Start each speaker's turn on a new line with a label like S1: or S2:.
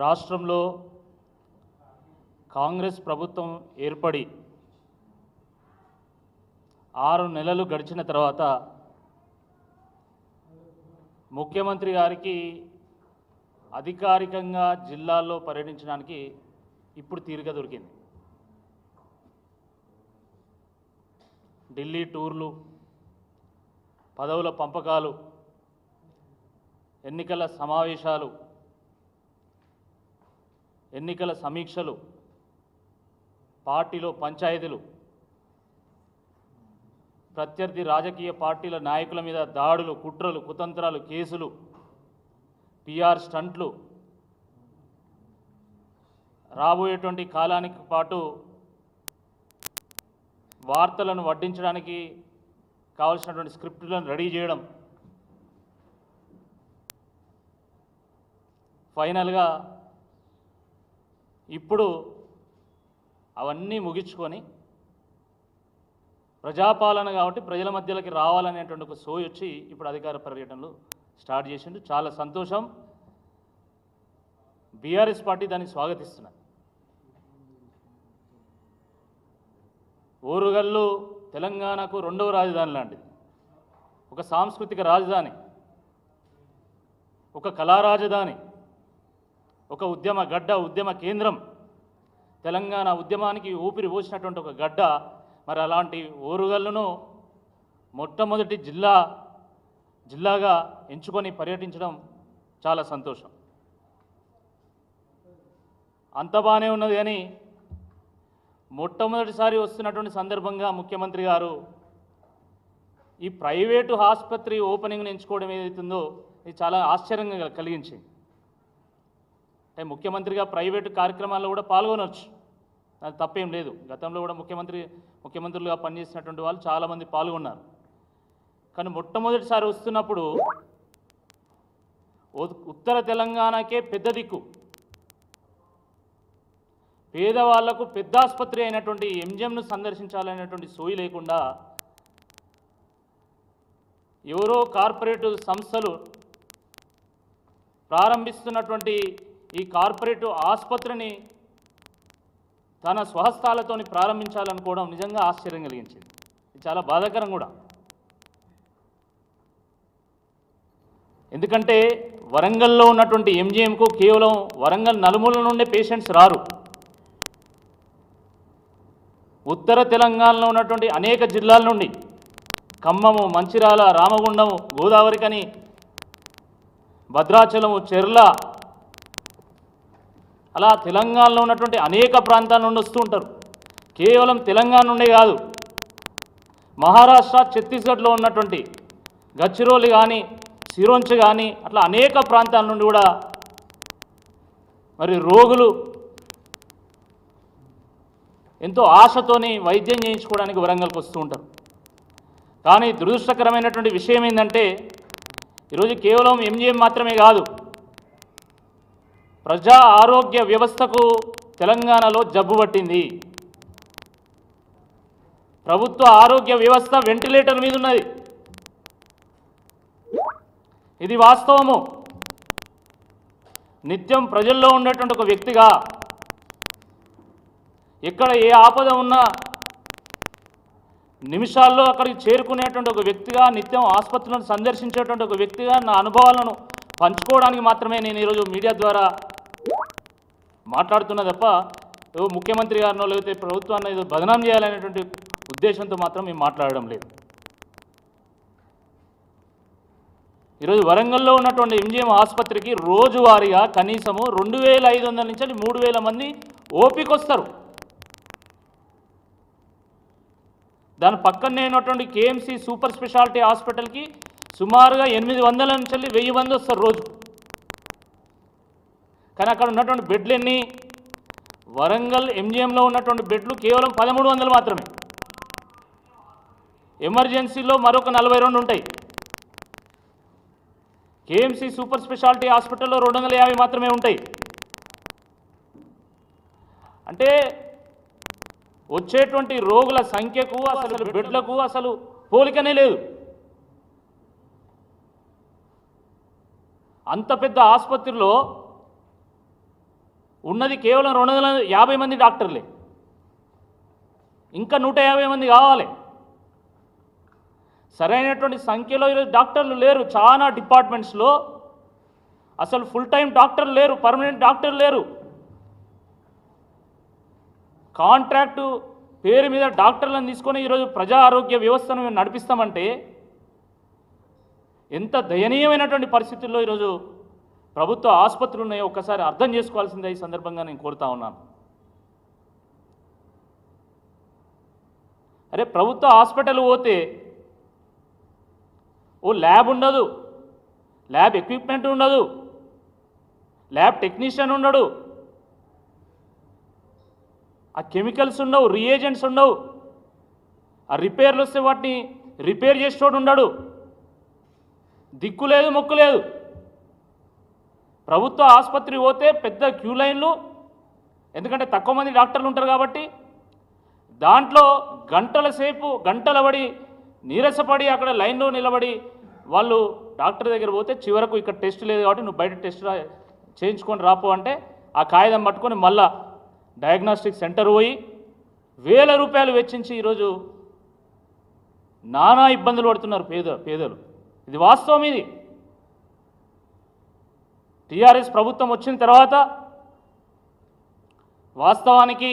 S1: రాష్ట్రంలో కాంగ్రెస్ ప్రభుత్వం ఏర్పడి 6 నెలలు గడిచిన తర్వాత ముఖ్యమంత్రి గారికి అధికారికంగా జిల్లాల్లో పర్యటించడానికి ఇప్పుడు తీరిక దొరికింది. ఢిల్లీ టూర్లు, పదవుల పంపకాలు, ఎన్నికల సమావేశాలు, ఎన్నికల సమీక్షలు, పార్టీలో పంచాయతీలు, ప్రత్యర్థి రాజకీయ పార్టీల నాయకుల మీద దాడులు, కుట్రలు, కుతంత్రాలు, కేసులు, పిఆర్ స్టంట్లు, రాబోయేటువంటి కాలానికి పాటు వార్తలను వడ్డించడానికి కావాల్సినటువంటి స్క్రిప్టులను రెడీ చేయడం, ఫైనల్గా ఇప్పుడు అవన్నీ ముగించుకొని ప్రజాపాలన కాబట్టి ప్రజల మధ్యలోకి రావాలనేటువంటి ఒక సోయి వచ్చి ఇప్పుడు అధికార పర్యటనలు స్టార్ట్ చేసిండు. చాలా సంతోషం. బీఆర్ఎస్ పార్టీ దాన్ని స్వాగతిస్తున్నారు. ఓరుగల్లు తెలంగాణకు 2వ రాజధాని లాంటిది, ఒక సాంస్కృతిక రాజధాని, ఒక కళా రాజధాని, ఒక ఉద్యమ గడ్డ, ఉద్యమ కేంద్రం, తెలంగాణ ఉద్యమానికి ఊపిరి పోసినటువంటి ఒక గడ్డ. మరి అలాంటి ఓరుగల్లును మొట్టమొదటి జిల్లాగా ఎంచుకొని పర్యటించడం చాలా సంతోషం. అంత బాగానే ఉన్నది, కానీ మొట్టమొదటిసారి వస్తున్నటువంటి సందర్భంగా ముఖ్యమంత్రి గారు ఈ ప్రైవేటు ఆసుపత్రి ఓపెనింగ్ను ఎంచుకోవడం ఏదైతుందో ఇది చాలా ఆశ్చర్యంగా కలిగించింది. అంటే ముఖ్యమంత్రిగా ప్రైవేటు కార్యక్రమాల్లో కూడా పాల్గొనవచ్చు, అది తప్పేం లేదు. గతంలో కూడా ముఖ్యమంత్రులుగా పనిచేసినటువంటి వాళ్ళు చాలామంది పాల్గొన్నారు. కానీ మొట్టమొదటిసారి వస్తున్నప్పుడు ఉత్తర తెలంగాణకే పెద్ద దిక్కు, పేదవాళ్లకు పెద్ద ఆసుపత్రి అయినటువంటి ఎంజిఎంను సందర్శించాలనేటువంటి సోయి లేకుండా ఎవరో కార్పొరేటు సంస్థలు ప్రారంభిస్తున్నటువంటి ఈ కార్పొరేటు ఆసుపత్రిని తన స్వహస్తాలతోని ప్రారంభించాలనుకోవడం నిజంగా ఆశ్చర్యం కలిగించింది. ఇది చాలా బాధాకరం కూడా. ఎందుకంటే వరంగల్లో ఉన్నటువంటి ఎంజిఎంకు కేవలం వరంగల్ నలుమూల నుండే పేషెంట్స్ రారు. ఉత్తర తెలంగాణలో ఉన్నటువంటి అనేక జిల్లాల నుండి, ఖమ్మము, మంచిర్యాల, రామగుండము, గోదావరికని, భద్రాచలము, చెర్ల, అలా తెలంగాణలో ఉన్నటువంటి అనేక ప్రాంతాల నుండి వస్తూ ఉంటారు. కేవలం తెలంగాణ నుండే కాదు, మహారాష్ట్ర, ఛత్తీస్గఢ్లో ఉన్నటువంటి గచ్చిరోలి కానీ, సిరోంచ్ కానీ, అట్లా అనేక ప్రాంతాల నుండి కూడా మరి రోగులు ఎంతో ఆశతోని వైద్యం చేయించుకోవడానికి వరంగల్కి వస్తూ ఉంటారు. కానీ దురదృష్టకరమైనటువంటి విషయం ఏంటంటే ఈరోజు కేవలం ఎంజిఎం మాత్రమే కాదు, ప్రజా ఆరోగ్య వ్యవస్థకు తెలంగాణలో జబ్బు పట్టింది. ప్రభుత్వ ఆరోగ్య వ్యవస్థ వెంటిలేటర్ మీద ఉన్నది. ఇది వాస్తవము. నిత్యం ప్రజల్లో ఉండేటువంటి ఒక వ్యక్తిగా, ఎక్కడ ఏ ఆపద ఉన్నా నిమిషాల్లో అక్కడికి చేరుకునేటువంటి ఒక వ్యక్తిగా, నిత్యం ఆసుపత్రులను సందర్శించేటువంటి ఒక వ్యక్తిగా నా అనుభవాలను పంచుకోవడానికి మాత్రమే నేను ఈరోజు మీడియా ద్వారా మాట్లాడుతున్నా తప్ప ఏదో ముఖ్యమంత్రి గారినో లేకపోతే ప్రభుత్వాన్ని ఏదో బదనాం చేయాలనేటువంటి ఉద్దేశంతో మాత్రం మేము మాట్లాడడం లేదు. ఈరోజు వరంగల్లో ఉన్నటువంటి ఎంజిఎం ఆసుపత్రికి రోజువారీగా కనీసము 2500 నుంచి 3000 మంది ఓపీకి వస్తారు. దాని పక్కనే ఉన్నటువంటి కేఎంసీ సూపర్ స్పెషాలిటీ హాస్పిటల్కి సుమారుగా 800 నుంచి 1000 మంది వస్తారు రోజు. కానీ అక్కడ ఉన్నటువంటి బెడ్లు ఎన్ని? వరంగల్ ఎంజిఎంలో ఉన్నటువంటి బెడ్లు కేవలం 1300 మాత్రమే. ఎమర్జెన్సీలో మరొక 42 ఉంటాయి. కేఎంసీ సూపర్ స్పెషాలిటీ హాస్పిటల్లో 250 మాత్రమే ఉంటాయి. అంటే వచ్చేటువంటి రోగుల సంఖ్యకు అసలు బెడ్లకు అసలు పోలికనే లేదు. అంత పెద్ద ఆసుపత్రిలో ఉన్నది కేవలం 250 మంది డాక్టర్లే, ఇంకా 150 మంది కావాలి. సరైనటువంటి సంఖ్యలో ఈరోజు డాక్టర్లు లేరు. చాలా డిపార్ట్మెంట్స్లో అసలు ఫుల్ టైం డాక్టర్లు లేరు, పర్మనెంట్ డాక్టర్లు లేరు. కాంట్రాక్టు పేరు మీద డాక్టర్లను తీసుకొని ఈరోజు ప్రజా ఆరోగ్య వ్యవస్థను మేము నడిపిస్తామంటే ఎంత దయనీయమైనటువంటి పరిస్థితుల్లో ఈరోజు ప్రభుత్వ ఆసుపత్రులు ఉన్నాయో ఒక్కసారి అర్థం చేసుకోవాల్సిందే ఈ సందర్భంగా నేను కోరుతా ఉన్నాను. అరే ప్రభుత్వ హాస్పిటల్ పోతే ఓ ల్యాబ్ ఉండదు, ల్యాబ్ ఎక్విప్మెంట్ ఉండదు, ల్యాబ్ టెక్నీషియన్ ఉండడు, ఆ కెమికల్స్ ఉండవు, రియేజెంట్స్ ఉండవు, ఆ రిపేర్లు వస్తే వాటిని రిపేర్ చేసేటోడు ఉండడు, దిక్కు లేదు మొక్కు లేదు. ప్రభుత్వ ఆసుపత్రి పోతే పెద్ద క్యూ లైన్లు, ఎందుకంటే తక్కువ మంది డాక్టర్లు ఉంటారు కాబట్టి దాంట్లో గంటల సేపు గంటల పడి నీరసపడి అక్కడ లైన్లో నిలబడి వాళ్ళు డాక్టర్ దగ్గర పోతే చివరకు ఇక్కడ టెస్ట్ లేదు కాబట్టి నువ్వు బయట టెస్ట్ చేయించుకొని రాపో అంటే ఆ కాగితం పట్టుకొని మళ్ళా డయాగ్నోస్టిక్ సెంటర్ పోయి వేల రూపాయలు వెచ్చించి ఈరోజు నానా ఇబ్బందులు పడుతున్నారు పేదలు. ఇది వాస్తవం. ఇది టీఆర్ఎస్ ప్రభుత్వం వచ్చిన తర్వాత వాస్తవానికి